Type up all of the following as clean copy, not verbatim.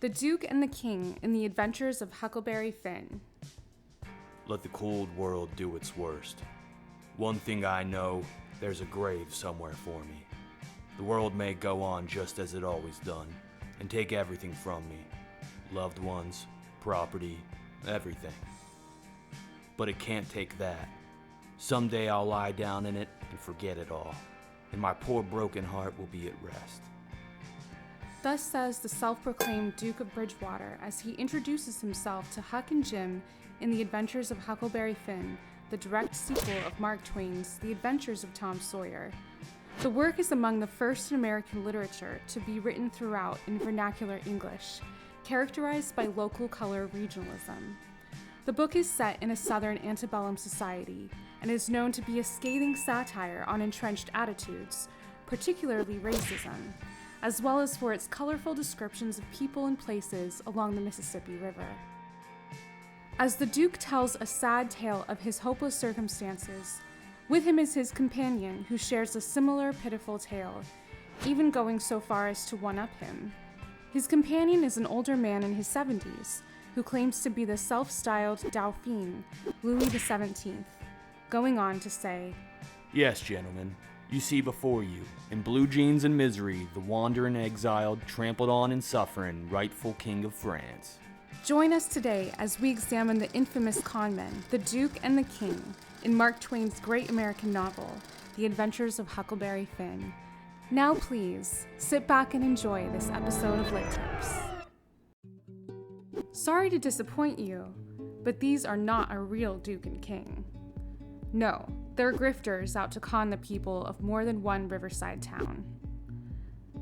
The Duke and the King in the Adventures of Huckleberry Finn. Let the cold world do its worst. One thing I know, there's a grave somewhere for me. The world may go on just as it always done, and take everything from me. Loved ones, property, everything. But it can't take that. Someday I'll lie down in it and forget it all, and my poor broken heart will be at rest. Thus says the self-proclaimed Duke of Bridgewater as he introduces himself to Huck and Jim in The Adventures of Huckleberry Finn, the direct sequel of Mark Twain's The Adventures of Tom Sawyer. The work is among the first in American literature to be written throughout in vernacular English, characterized by local color regionalism. The book is set in a southern antebellum society and is known to be a scathing satire on entrenched attitudes, particularly racism, as well as for its colorful descriptions of people and places along the Mississippi River. As the Duke tells a sad tale of his hopeless circumstances, with him is his companion who shares a similar pitiful tale, even going so far as to one-up him. His companion is an older man in his 70s, who claims to be the self-styled Dauphin, Louis XVII, going on to say, "Yes, gentlemen, you see before you, in blue jeans and misery, the wandering exiled, trampled on and suffering, rightful King of France." Join us today as we examine the infamous conmen, the Duke and the King, in Mark Twain's great American novel, The Adventures of Huckleberry Finn. Now please, sit back and enjoy this episode of Lit Tips. Sorry to disappoint you, but these are not a real Duke and King. No, they're grifters out to con the people of more than one riverside town.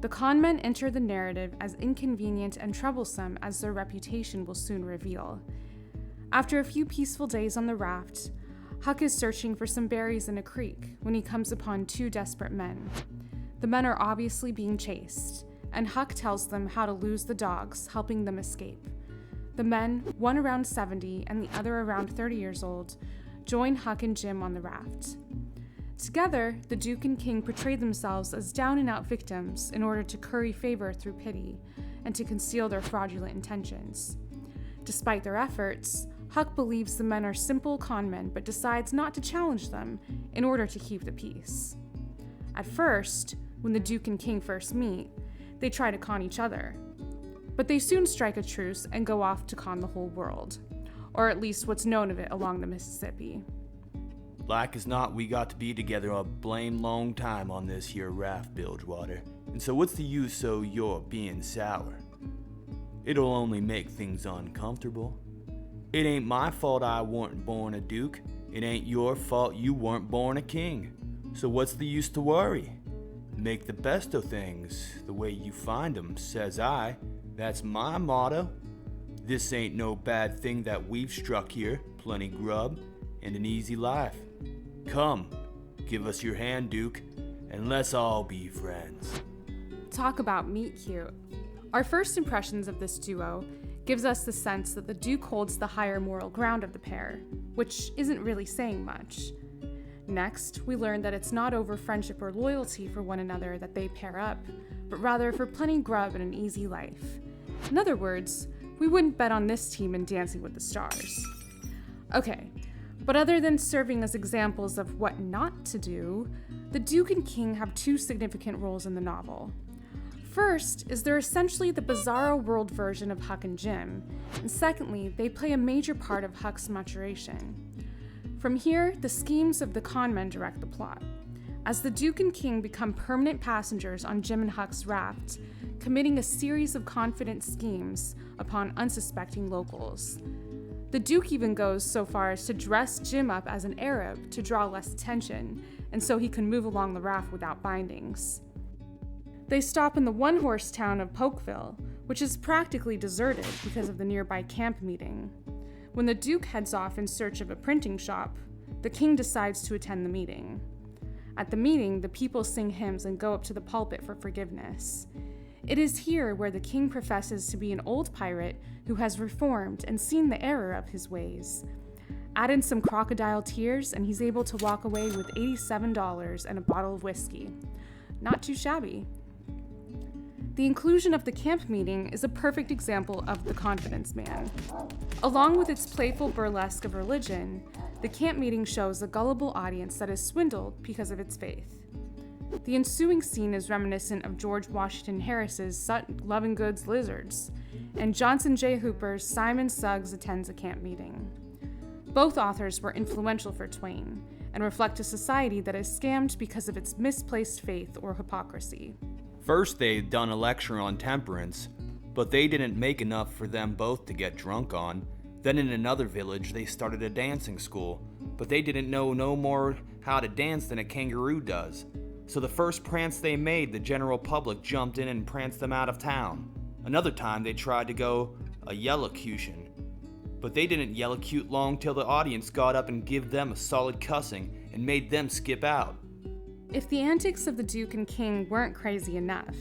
The conmen enter the narrative as inconvenient and troublesome as their reputation will soon reveal. After a few peaceful days on the raft, Huck is searching for some berries in a creek when he comes upon two desperate men. The men are obviously being chased, and Huck tells them how to lose the dogs, helping them escape. The men, one around 70 and the other around 30 years old, join Huck and Jim on the raft. Together, the Duke and King portray themselves as down-and-out victims in order to curry favor through pity and to conceal their fraudulent intentions. Despite their efforts, Huck believes the men are simple conmen but decides not to challenge them in order to keep the peace. At first, when the Duke and King first meet, they try to con each other. But they soon strike a truce and go off to con the whole world, or at least what's known of it along the Mississippi. Like as not, we got to be together a blame long time on this here raft, Bilgewater. And so what's the use o' your being sour? It'll only make things uncomfortable. It ain't my fault I weren't born a duke. It ain't your fault you weren't born a king. So what's the use to worry? Make the best o' things the way you find 'em, says I. That's my motto. This ain't no bad thing that we've struck here. Plenty grub and an easy life. Come, give us your hand, Duke, and let's all be friends. Talk about meet cute. Our first impressions of this duo gives us the sense that the Duke holds the higher moral ground of the pair, which isn't really saying much. Next, we learn that it's not over friendship or loyalty for one another that they pair up, but rather for plenty grub and an easy life. In other words, we wouldn't bet on this team in Dancing with the Stars. Okay, but other than serving as examples of what not to do, the Duke and King have two significant roles in the novel. First is they're essentially the bizarro world version of Huck and Jim, and secondly, they play a major part of Huck's maturation. From here, the schemes of the conmen direct the plot, as the Duke and King become permanent passengers on Jim and Huck's raft, committing a series of confident schemes upon unsuspecting locals. The Duke even goes so far as to dress Jim up as an Arab to draw less attention, and so he can move along the raft without bindings. They stop in the one-horse town of Polkville, which is practically deserted because of the nearby camp meeting. When the Duke heads off in search of a printing shop, the King decides to attend the meeting. At the meeting, the people sing hymns and go up to the pulpit for forgiveness. It is here where the King professes to be an old pirate who has reformed and seen the error of his ways. Add in some crocodile tears and he's able to walk away with $87 and a bottle of whiskey. Not too shabby. The inclusion of the camp meeting is a perfect example of the confidence man. Along with its playful burlesque of religion, the camp meeting shows a gullible audience that is swindled because of its faith. The ensuing scene is reminiscent of George Washington Harris's Lovin' Good's Lizards, and Johnson J. Hooper's Simon Suggs Attends a Camp Meeting. Both authors were influential for Twain, and reflect a society that is scammed because of its misplaced faith or hypocrisy. First, they'd done a lecture on temperance, but they didn't make enough for them both to get drunk on. Then in another village, they started a dancing school, but they didn't know no more how to dance than a kangaroo does. So the first prance they made, the general public jumped in and pranced them out of town. Another time, they tried to go a yellocution, but they didn't yellocute long till the audience got up and give them a solid cussing and made them skip out. If the antics of the Duke and King weren't crazy enough,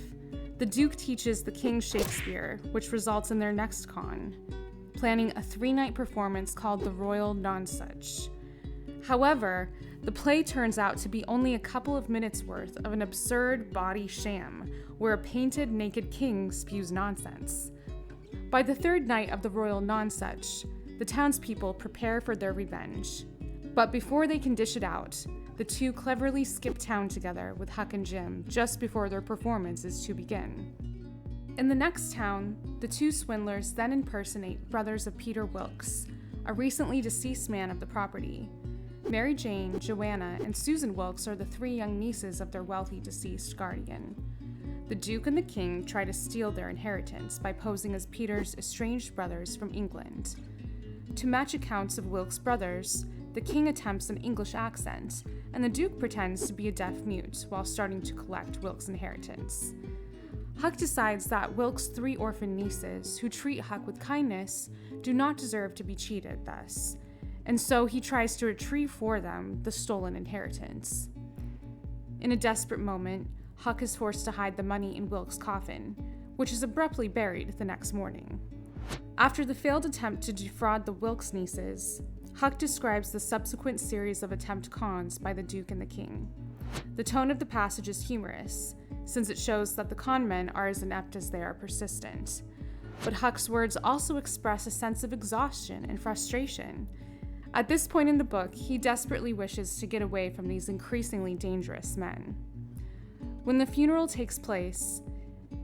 the Duke teaches the King Shakespeare, which results in their next con, planning a 3-night performance called the Royal Nonsuch. However, the play turns out to be only a couple of minutes worth of an absurd bawdy sham where a painted naked king spews nonsense. By the 3rd night of the Royal Nonsuch, the townspeople prepare for their revenge. But before they can dish it out, the two cleverly skip town together with Huck and Jim just before their performance is to begin. In the next town, the two swindlers then impersonate brothers of Peter Wilkes, a recently deceased man of the property. Mary Jane, Joanna, and Susan Wilkes are the 3 young nieces of their wealthy deceased guardian. The Duke and the King try to steal their inheritance by posing as Peter's estranged brothers from England. To match accounts of Wilkes' brothers, the King attempts an English accent, and the Duke pretends to be a deaf mute while starting to collect Wilkes' inheritance. Huck decides that Wilkes' 3 orphan nieces, who treat Huck with kindness, do not deserve to be cheated thus, and so he tries to retrieve for them the stolen inheritance. In a desperate moment, Huck is forced to hide the money in Wilkes' coffin, which is abruptly buried the next morning. After the failed attempt to defraud the Wilkes nieces, Huck describes the subsequent series of attempt cons by the Duke and the King. The tone of the passage is humorous, since it shows that the con men are as inept as they are persistent. But Huck's words also express a sense of exhaustion and frustration. At this point in the book, he desperately wishes to get away from these increasingly dangerous men. When the funeral takes place,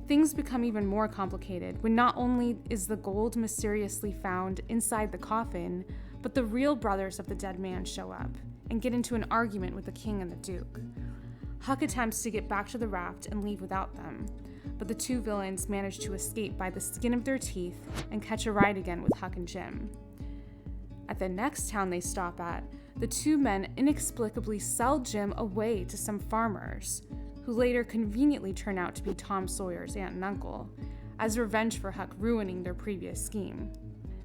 things become even more complicated when not only is the gold mysteriously found inside the coffin, but the real brothers of the dead man show up and get into an argument with the King and the Duke. Huck attempts to get back to the raft and leave without them, but the 2 villains manage to escape by the skin of their teeth and catch a ride again with Huck and Jim. At the next town they stop at, the 2 men inexplicably sell Jim away to some farmers, who later conveniently turn out to be Tom Sawyer's aunt and uncle, as revenge for Huck ruining their previous scheme.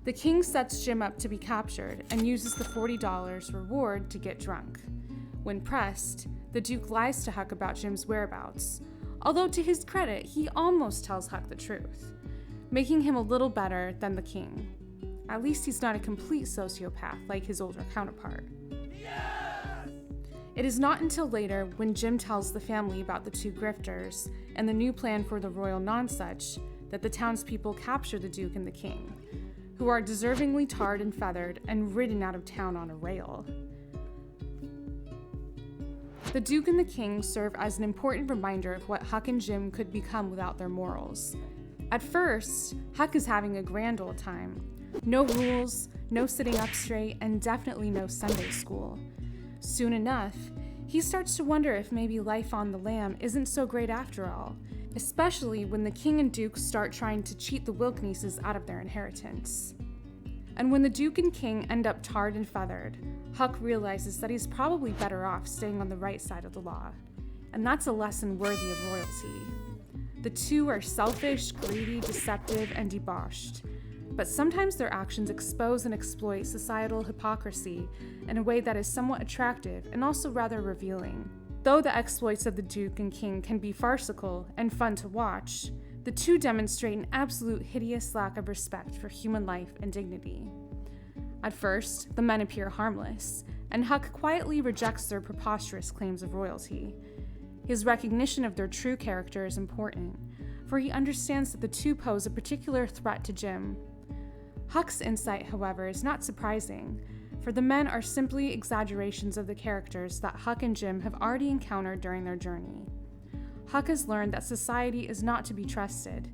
The King sets Jim up to be captured and uses the $40 reward to get drunk. When pressed, the Duke lies to Huck about Jim's whereabouts, although to his credit, he almost tells Huck the truth, making him a little better than the King. At least he's not a complete sociopath like his older counterpart. It is not until later, when Jim tells the family about the 2 grifters and the new plan for the Royal Nonsuch, that the townspeople capture the Duke and the King, who are deservingly tarred and feathered and ridden out of town on a rail. The Duke and the King serve as an important reminder of what Huck and Jim could become without their morals. At first, Huck is having a grand old time. No rules, no sitting up straight, and definitely no Sunday school. Soon enough, he starts to wonder if maybe life on the lam isn't so great after all, especially when the King and Duke start trying to cheat the Wilkes nieces out of their inheritance. And when the Duke and King end up tarred and feathered, Huck realizes that he's probably better off staying on the right side of the law, and that's a lesson worthy of royalty. The 2 are selfish, greedy, deceptive, and debauched, but sometimes their actions expose and exploit societal hypocrisy in a way that is somewhat attractive and also rather revealing. Though the exploits of the Duke and King can be farcical and fun to watch, the 2 demonstrate an absolute hideous lack of respect for human life and dignity. At first, the men appear harmless, and Huck quietly rejects their preposterous claims of royalty. His recognition of their true character is important, for he understands that the two pose a particular threat to Jim. Huck's insight, however, is not surprising, for the men are simply exaggerations of the characters that Huck and Jim have already encountered during their journey. Huck has learned that society is not to be trusted,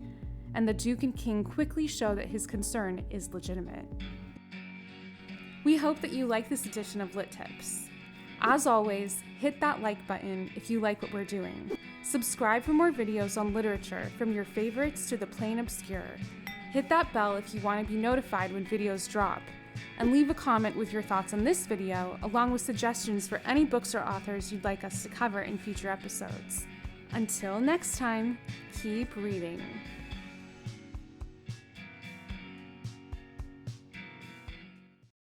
and the Duke and King quickly show that his concern is legitimate. We hope that you like this edition of Lit Tips. As always, hit that like button if you like what we're doing. Subscribe for more videos on literature, from your favorites to the plain obscure. Hit that bell if you want to be notified when videos drop, and leave a comment with your thoughts on this video, along with suggestions for any books or authors you'd like us to cover in future episodes. Until next time, keep reading.